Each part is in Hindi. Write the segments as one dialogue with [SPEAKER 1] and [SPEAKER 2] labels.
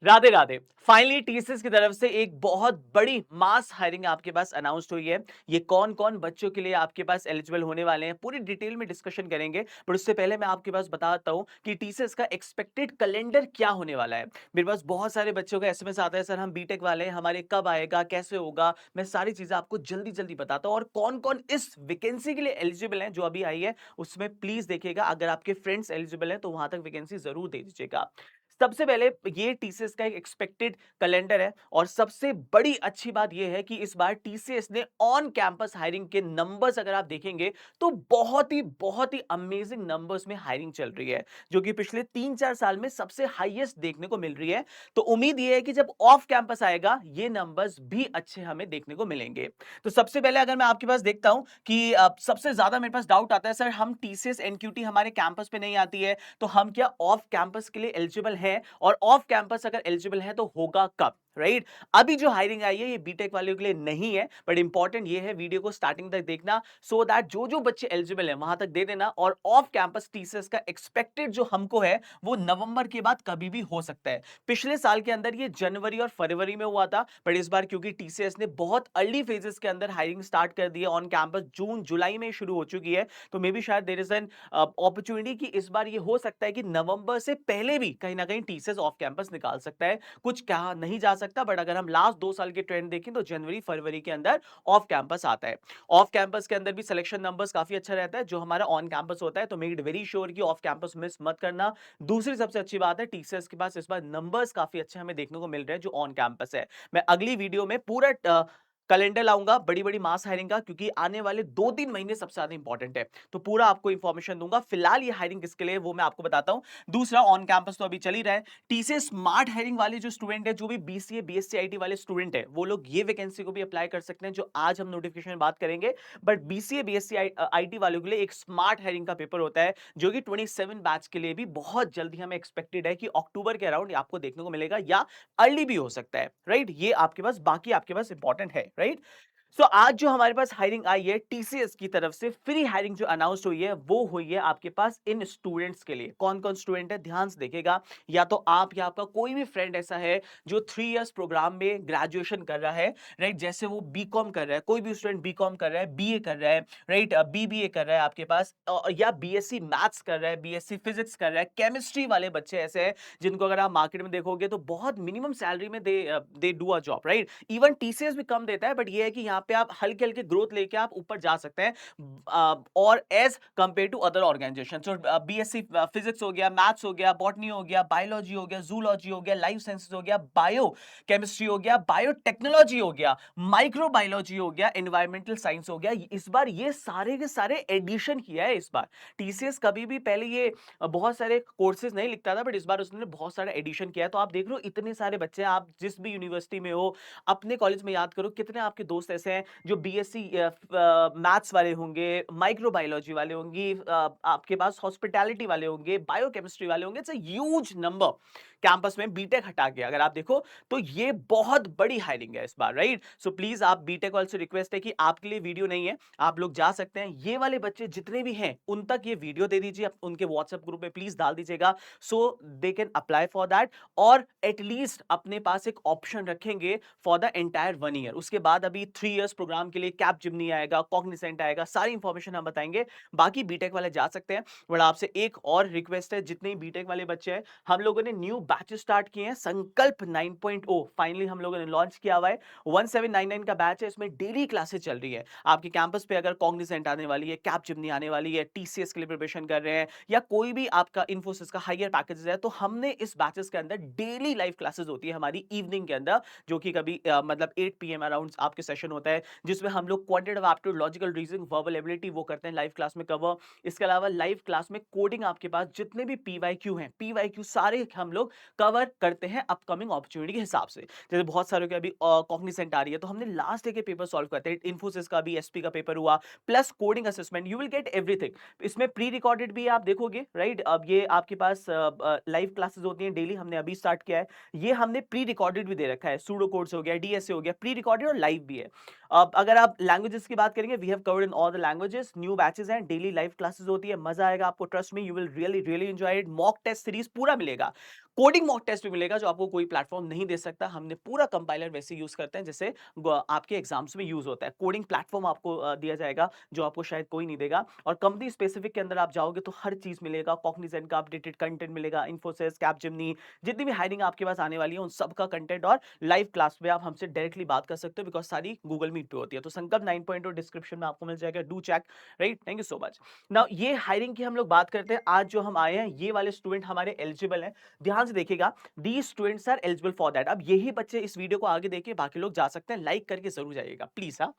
[SPEAKER 1] राधे राधे। फाइनली टीसीएस की तरफ से एक बहुत बड़ी मास हायरिंग आपके पास अनाउंस्ड हुई है। ये कौन-कौन बच्चों के लिए आपके पास एलिजिबल होने वाले हैं, पूरी डिटेल में डिस्कशन करेंगे। पर उससे पहले मैं आपके पास बताता हूँ कि टीसीएस का एक्सपेक्टेड कैलेंडर क्या होने वाला है। मेरे पास बहुत सारे बच्चों का एसएमएस आता है, सर हम बीटेक वाले हैं, हमारे कब आएगा, कैसे होगा? मैं सारी चीज़ें आपको जल्दी-जल्दी बताता हूँ और कौन-कौन इस वैकेंसी के लिए एलिजिबल हैं, जो अभी आई है, उसमें प्लीज़ देखिएगा। अगर आपके फ्रेंड्स एलिजिबल हैं, तो वहाँ तक वैकेंसी ज़रूर दे दीजिएगा। सबसे पहले ये टीसीएस का एक एक्सपेक्टेड कैलेंडर है और सबसे बड़ी अच्छी बात ये है कि इस बार टीसीएस ने ऑन कैंपस हायरिंग के नंबर्स अगर आप देखेंगे तो बहुत ही अमेजिंग नंबर्स में हायरिंग चल रही है, जो कि पिछले 3-4 साल में सबसे हाईएस्ट देखने को मिल रही है। तो उम्मीद ये है कि जब ऑफ कैंपस आएगा ये नंबर्स भी अच्छे हमें देखने को मिलेंगे। तो सबसे पहले अगर मैं आपके पास देखता हूं कि सबसे ज्यादा मेरे पास डाउट आता है, सर हम टीसीएस एनक्यूटी हमारे कैंपस पे नहीं आती है, तो हम क्या ऑफ कैंपस के लिए एलिजिबल हैं? और ऑफ कैंपस अगर एलिजिबल है तो होगा कब? राइट? अभी जो हायरिंग आई है ये बीटेक वालों के लिए नहीं है, बट इंपॉर्टेंट ये है वीडियो को स्टार्टिंग तक देखना, सो दैट जो जो बच्चे एलिजिबल है वहां तक दे देना। और ऑफ कैंपस टीसीएस का एक्सपेक्टेड जो हमको है वो नवंबर के बाद कभी भी हो सकता है। पिछले साल के अंदर ये जनवरी और फरवरी में हुआ था, बट इस बार क्योंकि टीसीएस ने बहुत अर्ली फेजेस के अंदर हायरिंग स्टार्ट कर दी है, ऑन कैंपस जून जुलाई में शुरू हो चुकी है, तो मे बी शायद देयर इज एन अपॉर्चुनिटी कि इस बार ये हो सकता है कि नवंबर से पहले भी कहीं ना कहीं टीसीएस ऑफ कैंपस निकाल सकता है। कुछ कहा नहीं जा सकता, बट अगर हम लास्ट 2 साल के ट्रेंड देखें तो जनवरी फरवरी के अंदर ऑफ कैंपस आता है। ऑफ कैंपस के अंदर भी सिलेक्शन नंबर्स काफी अच्छा रहता है जो हमारा ऑन कैंपस होता है, तो मेक इट वेरी श्योर कि ऑफ कैंपस मिस मत करना। दूसरी सबसे अच्छी बात है टीसीएस के पास इस बार नंबर्स काफी अच्छे हमें देखने को मिल रहे हैं जो ऑन कैंपस है। मैं अगली वीडियो में पूरा कैलेंडर लाऊंगा बड़ी-बड़ी मास हायरिंग का, क्योंकि आने वाले 2-3 महीने सबसे ज्यादा इंपॉर्टेंट है। तो पूरा आपको इंफॉर्मेशन दूंगा। फिलहाल ये हायरिंग किसके लिए वो मैं आपको बताता हूं। दूसरा, ऑन कैंपस तो अभी चल ही रहा है। टीसीएस स्मार्ट हायरिंग वाले जो स्टूडेंट है, जो भी बीसीए बीएससी आईटी वाले स्टूडेंट है, वो लोग ये वैकेंसी को भी अप्लाई कर सकते हैं जो आज हम नोटिफिकेशन में बात करेंगे। बट बीसीए बीएससी आईटी वालों के लिए एक स्मार्ट हायरिंग का पेपर होता है जो कि 27 बैच के लिए भी बहुत जल्दी हमें एक्सपेक्टेड है कि अक्टूबर के अराउंड आपको देखने को मिलेगा, या अर्ली भी हो सकता है। राइट? ये आपके पास बाकी आपके पास इंपॉर्टेंट है। राइट? सो आज जो हमारे पास हायरिंग आई है टीसीएस की तरफ से, फ्री हायरिंग जो अनाउंस हुई है वो हुई है आपके पास इन स्टूडेंट्स के लिए। कौन कौन स्टूडेंट है ध्यान से देखिएगा। या तो आप या आपका कोई भी फ्रेंड ऐसा है जो 3 इयर्स प्रोग्राम में ग्रेजुएशन कर रहा है, राइट? जैसे वो बीकॉम कर रहा है, कोई भी स्टूडेंट बीकॉम कर रहा है, बीए कर रहा है, राइट, बीबीए कर रहा है आपके पास, या बीएससी मैथ्स कर रहा है, बीएससी फिजिक्स कर रहा है। केमिस्ट्री वाले बच्चे ऐसे हैं जिनको अगर आप मार्केट में देखोगे तो बहुत मिनिमम सैलरी में they do a job, right? Even TCS भी कम देता है, बट ये है कि यहाँ पे आप हल्के हल्के ग्रोथ लेके आप ऊपर जा सकते हैं, और as compare to other organisation. So BSc physics हो गया, मैथ्स हो गया, बॉटनी हो गया, बायोलॉजी हो गया, जूलॉजी हो गया, लाइफ साइंसेस हो गया, बायो केमिस्ट्री हो गया, बायोटेक्नोलॉजी हो गया, माइक्रोबायोलॉजी हो गया, एनवायरमेंटल साइंस हो गया। इस बार ये सारे के सारे एडिशन किया है इस बार। टीसीएस कभी भी पहले ये बहुत सारे कोर्सेज नहीं लिखता था, बट इस बार उसने बहुत सारा एडिशन किया है। तो आप देख रहे हो इतने सारे बच्चे हैं, आप जिस भी यूनिवर्सिटी में हो अपने कॉलेज में याद करो कितने आपके दोस्त ऐसे हैं जो बीएससी मैथ्स वाले होंगे, माइक्रोबायोलॉजी वाले होंगे, आपके पास हॉस्पिटैलिटी वाले होंगे, बायोकेमिस्ट्री वाले होंगे। It's a huge number campus में बीटेक हटा के अगर आप देखो तो ये बहुत बड़ी हायरिंग है इस बार, राइट? सो प्लीज आप बीटेक वाले से रिक्वेस्ट है कि आपके लिए वीडियो नहीं है, आप लोग जा सकते हैं। ये वाले बच्चे जितने भी हैं उन तक ये वीडियो दे दीजिए, उनके व्हाट्सएप ग्रुप में प्लीज डाल दीजिएगा, so they can apply for that. और एटलीस्ट अपने पास एक ऑप्शन रखेंगे फॉर द एंटायर 1 ईयर। उसके बाद अभी 3 इयर्स प्रोग्राम के लिए कैप जिमनी आएगा, कॉग्निसेंट आएगा, सारी इंफॉर्मेशन हम बताएंगे। बाकी बीटेक वाले जा सकते हैं। बट आपसे एक और रिक्वेस्ट है, जितने बीटेक वाले बच्चे हैं, हम लोगों ने न्यू बैचेस स्टार्ट किए हैं। संकल्प 9.0 फाइनली हम लोगों ने लॉन्च किया हुआ है। 1799 का बैच है, इसमें डेली क्लासेस चल रही है। आपके कैंपस पे अगर कॉग्निसेंट आने वाली है, कैप जिमनी आने वाली है, टीसीएस के लिए प्रिपरेशन कर रहे हैं, या कोई भी आपका इन्फोसिस का हायर पैकेज है, तो हमने इस बैचेस के अंदर डेली लाइव क्लासेस होती है हमारी इवनिंग के अंदर, जो कि कभी मतलब 8 पीएम अराउंड आपके सेशन होता है, जिसमें हम लोग quantitative aptitude, logical reasoning, verbal ability वो करते हैं लाइव क्लास में कवर। इसके अलावा लाइव क्लास में कोडिंग, आपके पास जितने भी पीवाईक्यू हैं, पीवाईक्यू सारे हम लोग कवर करते हैं अपकमिंग अपॉर्चुनिटी के हिसाब से। जैसे बहुत सारे के अभी कॉग्निसेंट आ रही है, तो हमने लास्ट डे के पेपर सॉल्व करते हैं। इन्फोसिस का भी एसपी का पेपर हुआ, plus coding assessment, you will get everything. इसमें प्री रिकॉर्डेड भी आप देखोगे, राइट? अब ये आपके पास लाइव क्लासेस होती हैं डेली, हमने अभी स्टार्ट किया है। ये हमने प्री रिकॉर्डेड भी दे रखा है, सूडो कोड्स हो गया, डीएसए हो गया, प्री रिकॉर्डेड और लाइव भी है। अगर आप लैंग्वेजेस की बात करेंगे, we have covered in all the languages, new batches हैं, डेली लाइव क्लासेस होती है, मजा आएगा आपको, trust me, you will really really enjoy it. Mock test series पूरा मिलेगा, कोडिंग मॉक टेस्ट भी मिलेगा जो आपको कोई प्लेटफॉर्म नहीं दे सकता। हमने पूरा कंपाइलर वैसे यूज करते हैं जैसे आपके एग्जाम्स में यूज होता है। कोडिंग प्लेटफॉर्म आपको दिया जाएगा जो आपको शायद कोई नहीं देगा। और कंपनी स्पेसिफिक के अंदर आप जाओगे तो हर चीज मिलेगा, कॉग्निजेंट का अपडेटेड कंटेंट मिलेगा, इन्फोसिस, कैपजेमिनी, जितनी भी हायरिंग आपके पास आने वाली है उन सबका कंटेंट और लाइव क्लास में आप हमसे डायरेक्टली बात कर सकते हो, बिकॉज सारी गूगल मीट पे होती है। तो संकल्प 9.0 डिस्क्रिप्शन में आपको मिल जाएगा, do check. Right, thank you so much. Now ये हायरिंग की हम लोग बात करते हैं। आज जो हम आए हैं ये वाले स्टूडेंट हमारे एलिजिबल हैं, ध्यान से देखिएगा। The students are eligible for that. अब यही बच्चे इस वीडियो को आगे देखे, बाकी लोग जा सकते हैं, लाइक करके जरूर जाइएगा प्लीज। हाँ,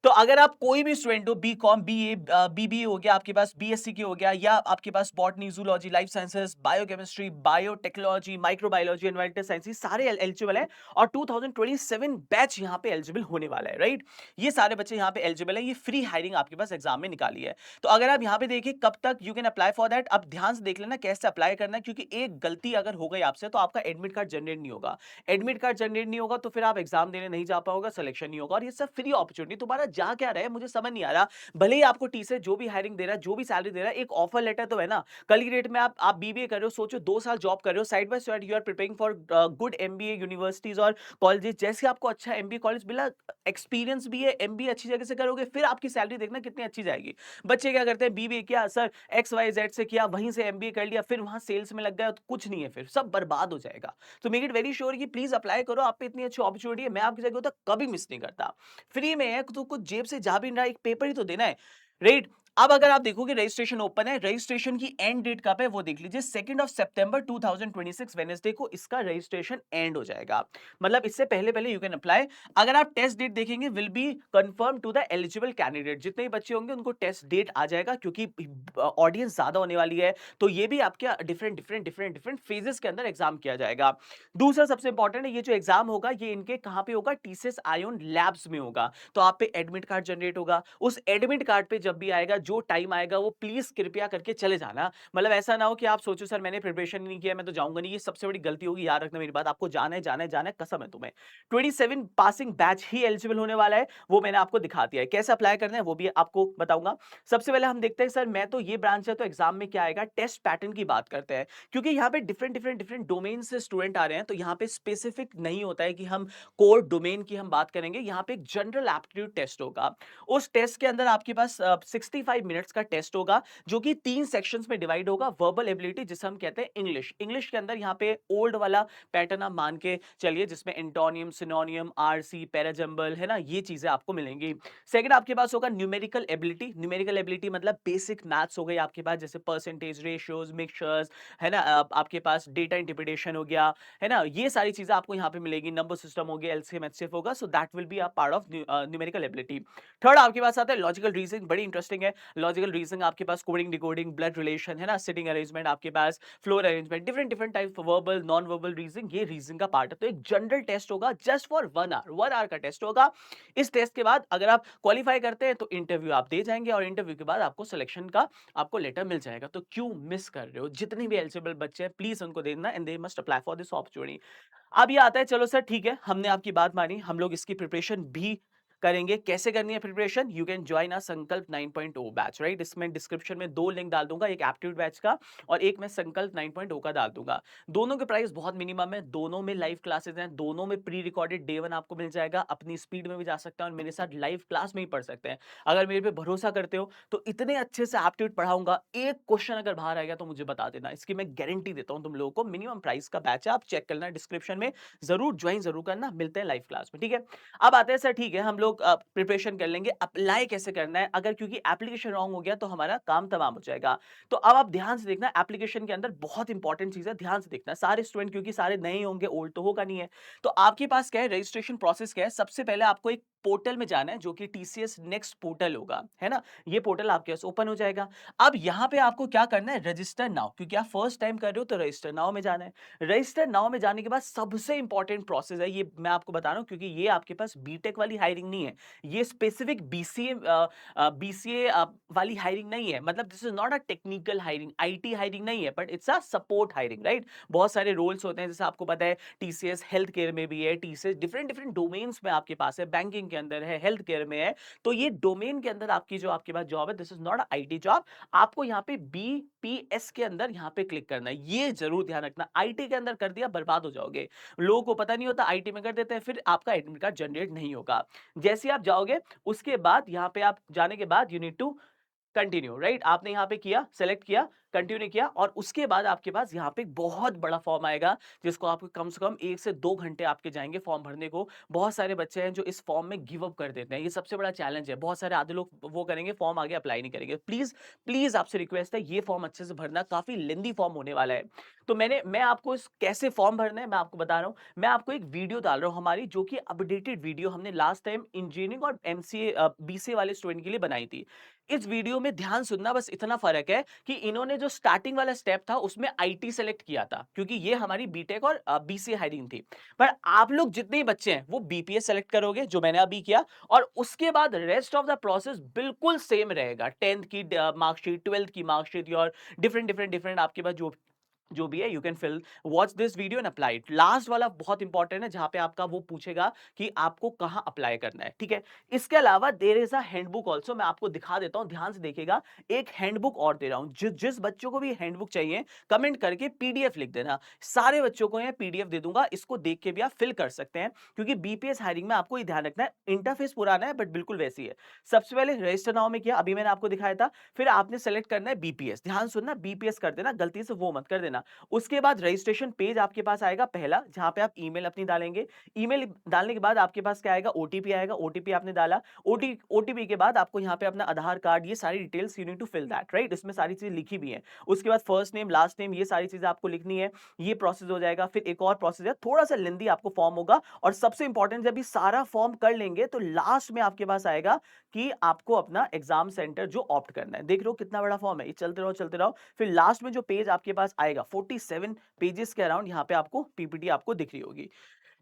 [SPEAKER 1] तो अगर आप कोई भी स्टूडेंट हो, बी कॉम, बी ए, बीबीए हो गया आपके पास, बीएससी की हो गया, या आपके पास botany, zoology, life sciences, biochemistry, biotechnology, microbiology, environmental science, सारे एलिजिबल हैं। और 2027 बैच यहाँ पे एलिजिबल होने वाला है। राइट, ये सारे बच्चे यहाँ पे एलिजिबल है, ये फ्री हायरिंग आपके पास एग्जाम में निकाली है। तो अगर आप यहाँ पे देखिए कब तक you can apply for that, अब ध्यान से देख लेना कैसे अप्लाई करना है, क्योंकि एक गलती अगर हो गई आपसे तो आपका एडमिट कार्ड जनरेट नहीं होगा। एडमिट कार्ड जनरेट नहीं होगा तो फिर आप एग्जाम देने नहीं जा पाओगे, सिलेक्शन नहीं होगा। और ये सब फ्री अपॉर्चुनिटी, तुम्हारा जा क्या रहा है मुझे समझ नहीं आ रहा। भले ही आपको टी से जो भी हायरिंग दे रहा है, जो भी सैलरी दे रहा है, एक ऑफर लेटर तो है ना। कल की डेट में आप बीबीए कर रहे हो, सोचो 2 साल जॉब कर रहे हो, side by side you are preparing for good MBA universities और कॉलेजेस। जैसे आपको अच्छा एमबीए कॉलेज मिला, एक्सपीरियंस भी है, एमबीए अच्छी जगह से करोगे, फिर आपकी सैलरी देखना कितनी अच्छी जाएगी। बच्चे क्या करते हैं, बीबीए किया सर, एक्स वाई जेड से किया, वहीं से एमबीए कर लिया, फिर वहां सेल्स में लग गया तो कुछ नहीं है, फिर सब बर्बाद हो जाएगा। तो मेक इट वेरी श्योर कि प्लीज अप्लाई करो, आप पे इतनी अच्छी अपॉर्चुनिटी है, मैं आपकी जगह होता कभी मिस नहीं करता। फ्री में है तो कुछ जेब से जा भी नहीं रहा, एक पेपर ही तो देना है। राइट, अब अगर आप देखोगे रजिस्ट्रेशन ओपन है, रजिस्ट्रेशन की एंड डेट कब है वो देख लीजिए, 2 सितंबर 2026 वेडनेसडे को इसका रजिस्ट्रेशन एंड हो जाएगा। मतलब इससे पहले पहले यू कैन अप्लाई। अगर आप टेस्ट डेट देखेंगे, will be confirm to the eligible candidate, जितने भी बच्चे होंगे उनको टेस्ट डेट आ जाएगा, क्योंकि ऑडियंस ज्यादा होने वाली है। तो ये भी आपके डिफरेंट फेजेस के अंदर एग्जाम किया जाएगा। दूसरा सबसे इंपॉर्टेंट है, ये जो एग्जाम होगा ये इनके कहां पे होगा, टीसीएस आयोन लैब्स में होगा। तो आप पे एडमिट कार्ड जनरेट होगा, उस एडमिट कार्ड पे जब भी आएगा, जो टाइम आएगा, वो प्लीज कृपया करके चले जाना। मतलब ऐसा ना हो कि आप सोचो सर मैंने प्रिपरेशन नहीं किया, मैं तो जाऊंगा नहीं, ये सबसे बड़ी गलती होगी, याद रखना मेरी बात। आपको जाना है, जाना है, जाना है, कसम है तुम्हें। 27 पासिंग बैच ही एलिजिबल होने वाला है, वो मैंने आपको दिखा दिया है। कैसे अप्लाई करना है वो भी आपको बताऊंगा। सबसे पहले हम देखते हैं, सर मैं तो ये ब्रांच है तो एग्जाम में क्या आएगा, टेस्ट पैटर्न की बात करते हैं। क्योंकि यहाँ पे डिफरेंट डोमेन से स्टूडेंट आ रहे हैं, तो यहाँ पे स्पेसिफिक नहीं होता है कि हम कोर डोमेन की हम बात करेंगे। यहाँ पे एक जनरल एप्टीट्यूड टेस्ट होगा। उस टेस्ट के अंदर आपके पास 65 मिनट्स का टेस्ट होगा, जो कि 3 सेक्शंस में डिवाइड होगा। वर्बल एबिलिटी जिसे हम कहते हैं इंग्लिश, इंग्लिश के अंदर यहाँ पे ओल्ड वाला पैटर्न आप मान के चलिए, जिसमें एंटोनियम, सिनोनियम, आरसी, पैराजंबल है ना, ये चीजें आपको मिलेंगी। सेकंड आपके पास होगा न्यूमेरिकल एबिलिटी। न्यूमेरिकल एबिलिटी मतलब बेसिक मैथ्स हो गई आपके पास, जैसे परसेंटेज, रेशियोज, मिक्सचर्स, है ना, आपके पास डेटा इंटरप्रिटेशन हो गया, है ना, ये सारी चीजें आपको यहाँ पे मिलेगी। नंबर सिस्टम हो गया, एलसीएम, एचसीएफ होगा। So that will be a part of numerical ability. Third आपके पास आता है लॉजिकल रीजनिंग, बड़ी इंटरेस्टिंग है। लॉजिकल रीजनिंग आपके पास कोडिंग, डिकोडिंग, ब्लड रिलेशन, है ना, सिटिंग अरेंजमेंट, आपके पास floor arrangement, different type, verbal, non verbal reasoning, ये रीजनिंग का पार्ट है। तो एक जनरल टेस्ट होगा जस्ट फॉर 1 आवर, 1 आवर का टेस्ट होगा। इस टेस्ट के बाद अगर आप क्वालिफाई करते हैं तो इंटरव्यू आप दे जाएंगे, और इंटरव्यू के बाद आपको सिलेक्शन का आपको लेटर मिल जाएगा। तो क्यों मिस कर रहे हो, जितने भी एलिजिबल बच्चे हैं प्लीज उनको देना, and they must apply for this opportunity. अब ये आता है, चलो सर ठीक है, हमने आपकी बात मानी, हम लोग इसकी प्रिपरेशन भी करेंगे। कैसे करनी है preparation, you can join a संकल्प 9.0 बैच। राइट, इसमें डिस्क्रिप्शन में 2 लिंक डाल दूंगा, एक एप्टीट्यूड बैच का और एक मैं संकल्प 9.0 का डाल दूंगा। दोनों के प्राइस बहुत मिनिमम है, दोनों में लाइव क्लासेस हैं, दोनों में प्री रिकॉर्डेड डे 1 आपको मिल जाएगा। अपनी स्पीड में भी जा सकते हैं और मेरे साथ लाइव क्लास में ही पढ़ सकते हैं। अगर मेरे पे भरोसा करते हो तो इतने अच्छे से एप्टीट्यूड पढ़ाऊंगा, एक क्वेश्चन अगर बाहर आएगा तो मुझे बता देना, इसकी मैं गारंटी देता हूं तुम लोगों को। मिनिमम प्राइस का बैच है, आप चेक करना डिस्क्रिप्शन में, जरूर ज्वाइन जरूर करना। मिलते हैं लाइव क्लास में, ठीक है। अब आते हैं सर ठीक है, हम लोग प्रिपरेशन कर लेंगे, अप्लाई कैसे करना है, अगर क्योंकि एप्लीकेशन रॉन्ग हो गया तो हमारा काम तमाम हो जाएगा। तो अब आप ध्यान से देखना, एप्लीकेशन के अंदर बहुत इंपॉर्टेंट चीज है, ध्यान से देखना। सारे स्टूडेंट, क्योंकि सारे नए होंगे, ओल्ड तो होगा नहीं है। तो आपके पास क्या है, रजिस्ट्रेशन प्रोसेस क्या है, सबसे पहले आपको एक पोर्टल में जाना है जो कि टीसीएस नेक्स्ट पोर्टल होगा, है ना। ये पोर्टल आपके पास ओपन हो जाएगा। अब यहाँ पे आपको क्या करना है, रजिस्टर नाउ, क्योंकि आप फर्स्ट टाइम कर रहे हो तो रजिस्टर नाउ में जाना है। रजिस्टर नाउ में जाने के बाद सबसे इंपॉर्टेंट प्रोसेस है, ये मैं आपको बता रहा हूं, क्योंकि ये आपके पास बीटेक वाली हायरिंग नहीं है, ये स्पेसिफिक बीसीए वाली हायरिंग नहीं है। मतलब this is not a technical hiring, IT hiring नहीं है, but it's a support hiring. Right, बहुत सारे रोल्स होते हैं, जैसे आपको पता है टीसीएस हेल्थ केयर में भी है, टीसीएस डिफरेंट डोमेन्स में आपके पास है, बैंकिंग के अंदर है, हेल्थ केयर में है, तो ये डोमेन के अंदर आपकी जो आपके पास जॉब है, this is not a IT job. आपको यहाँ पे बीपीएस के अंदर यहाँ पे क्लिक करना है, ये जरूर ध्यान रखना। आईटी के अंदर कर दिया बर्बाद हो जाओगे। लोगों को पता नहीं होता, आईटी में कर देते हैं, फिर आपका एडमिट कार्ड जनरेट नहीं होगा। जैसे आप जाओगे उसके बाद यहाँ पे आप जाने के बाद you need to continue, right? आपने यहाँ पे किया, सेलेक्ट किया, कंटिन्यू किया, और उसके बाद आपके पास यहाँ पे एक बहुत बड़ा फॉर्म आएगा, जिसको आपको कम से कम 1 से 2 घंटे आपके जाएँगे फॉर्म भरने को। बहुत सारे बच्चे हैं जो इस फॉर्म में गिव अप कर देते हैं, ये सबसे बड़ा चैलेंज है। बहुत सारे आधे लोग वो करेंगे, फॉर्म आगे अप्लाई नहीं करेंगे। प्लीज़, प्लीज़ आपसे रिक्वेस्ट है, ये फॉर्म अच्छे से भरना, काफ़ी लेंथी फॉर्म होने वाला है। तो मैं आपको इस कैसे फॉर्म भरना है, मैं आपको बता रहा हूँ। मैं आपको एक वीडियो डाल रहा हूँ हमारी, जो कि अपडेटेड वीडियो हमने लास्ट टाइम इंजीनियरिंग और एमसीए बीसीए वाले स्टूडेंट के लिए बनाई थी। इस वीडियो में ध्यान सुनना, बस इतना फर्क है कि इन्होंने जो स्टार्टिंग वाला स्टेप था उसमें आईटी सेलेक्ट किया था, क्योंकि ये हमारी बीटेक और बीसीए हायरिंग थी। पर आप लोग जितने ही बच्चे हैं वो बीपीएस सेलेक्ट करोगे, जो मैंने अभी किया, और उसके बाद रेस्ट ऑफ द प्रोसेस बिल्कुल सेम रहेगा। 10th की मार्कशीट, 12th की मार्कशीट और डिफरेंट डिफरेंट डिफरेंट आपके पास जो भी है, you can fill, watch this video and apply it. Last वाला बहुत इंपॉर्टेंट है, जहां पे आपका वो पूछेगा कि आपको कहां अप्लाई करना है, ठीक है? इसके अलावा there is a handbook also, मैं आपको दिखा देता हूं, ध्यान से देखिएगा। एक हैंडबुक और दे रहा हूं, जिस बच्चों को भी हैंडबुक चाहिए, कमेंट करके पीडीएफ लिख देना। सारे बच्चों को ये पीडीएफ दे दूंगा, इसको देख के भी आप फिल कर सकते हैं, क्योंकि बीपीएस हायरिंग में आपको ये ध्यान रखना है, इंटरफेस पुराना है बट बिल्कुल वैसी है। सबसे पहले रजिस्टर नाउ में किया, अभी मैंने आपको दिखाया था, फिर आपने सेलेक्ट करना है बीपीएस। ध्यान सुनना, बीपीएस कर देना, गलती से वो मत कर देना। उसके बाद रजिस्ट्रेशन पेज आपके पास आएगा पहला, जहां पे आप ईमेल अपनी डालेंगे। ईमेल डालने के बाद आपके पास क्या आएगा, ओटीपी आएगा। ओटीपी आपने डाला, ओटीपी के बाद आपको यहाँ पे अपना आधार कार्ड, ये सारी details you need to fill that, right? इसमें सारी चीजें लिखी भी हैं। उसके बाद फर्स्ट नेम, लास्ट नेम, ये सारी चीजें आपको लिखनी है। ये प्रोसेस हो जाएगा। फिर एक और प्रोसेस है, थोड़ा सा लेंदी आपको फॉर्म होगा, और सबसे इंपॉर्टेंट, जब ये सारा फॉर्म कर लेंगे तो लास्ट में आपके पास आएगा कि आपको अपना एग्जाम सेंटर जो ऑप्ट करना है। देख रहे हो कितना बड़ा फॉर्म है, ये चलते रहो चलते रहो। फिर लास्ट में जो पेज आपके पास आएगा, 47 पेजेस के अराउंड, यहाँ पे आपको पीपीटी आपको दिख रही होगी,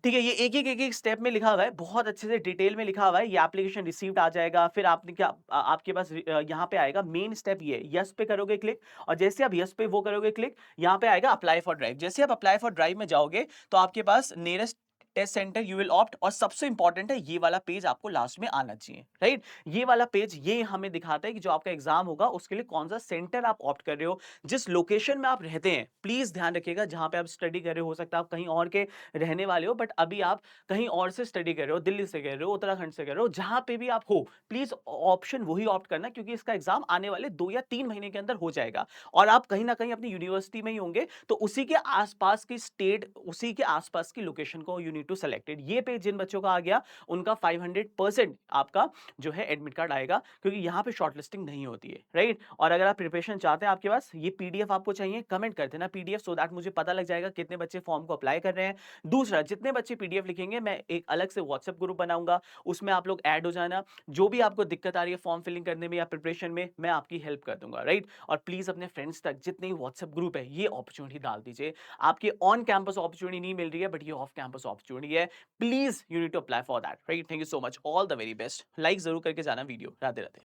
[SPEAKER 1] ठीक है? ये एक-एक स्टेप में लिखा हुआ है, बहुत अच्छे से डिटेल में लिखा हुआ है। ये एप्लीकेशन रिसीव्ड आ जाएगा, फिर आपने क्या आपके पास यहाँ पे आएगा मेन स्टेप, ये यस पे करोगे क्लिक, और जैसे आप यस पे वो करोगे क्लिक, यहाँ पे आएगा अप्लाई फॉर ड्राइव। जैसे आप अप्लाई फॉर ड्राइव में जाओगे तो आपके पास nearest test centre you will opt, और सबसे इंपॉर्टेंट है, ये वाला पेज आपको लास्ट में आना चाहिए, राइट? ये वाला पेज ये हमें दिखाता है कि जो आपका एग्जाम होगा उसके लिए कौन सा सेंटर आप ऑप्ट कर रहे हो, जिस लोकेशन में आप रहते हैं। प्लीज ध्यान रखिएगा, जहां पे आप स्टडी कर रहे हो सकता है आप कहीं और के रहने वाले हो, बट अभी आप कहीं और से स्टडी कर रहे हो, दिल्ली से कर रहे हो, उत्तराखंड से कर रहे हो, जहां पे भी आप हो, प्लीज ऑप्शन वही ऑप्ट करना, क्योंकि इसका एग्जाम आने वाले 2 या 3 महीने के अंदर हो जाएगा, और आप कहीं ना कहीं अपनी यूनिवर्सिटी में ही होंगे, तो उसी के आसपास की स्टेट, उसी के आसपास की लोकेशन को यू नीड टू सेलेक्टेड। ये पेज जिन बच्चों का आ गया, उनका 500% आपका जो है एडमिट कार्ड आएगा, क्योंकि यहाँ पे शॉर्टलिस्टिंग नहीं होती है, राइट? और अगर आप प्रिपरेशन चाहते हैं, आपके पास ये पीडीएफ आपको चाहिए, कमेंट कर देना पीडीएफ, सो दैट मुझे पता लग जाएगा कितने बच्चे फॉर्म को अप्लाई कर रहे हैं। दूसरा, जितने बच्चे पीडीएफ लिखेंगे, मैं एक अलग से व्हाट्सएप ग्रुप बनाऊंगा, उसमें आप लोग ऐड हो जाना। जो भी आपको दिक्कत आ रही है फॉर्म फिलिंग करने में या प्रिपरेशन में, मैं आपकी हेल्प कर दूंगा, राइट? और प्लीज अपने फ्रेंड्स तक जितने भी व्हाट्सएप ग्रुप है, ये अपॉर्चुनिटी डाल दीजिए। आपकी ऑन कैंपस अपॉर्चुनिटी नहीं मिल रही है, बट ये ऑफ कैंपस अपॉर्चुनिटी है। Please you need to apply for that, right? Thank you so much, all the very best. Like जरूर करके जाना वीडियो। राधे राधे।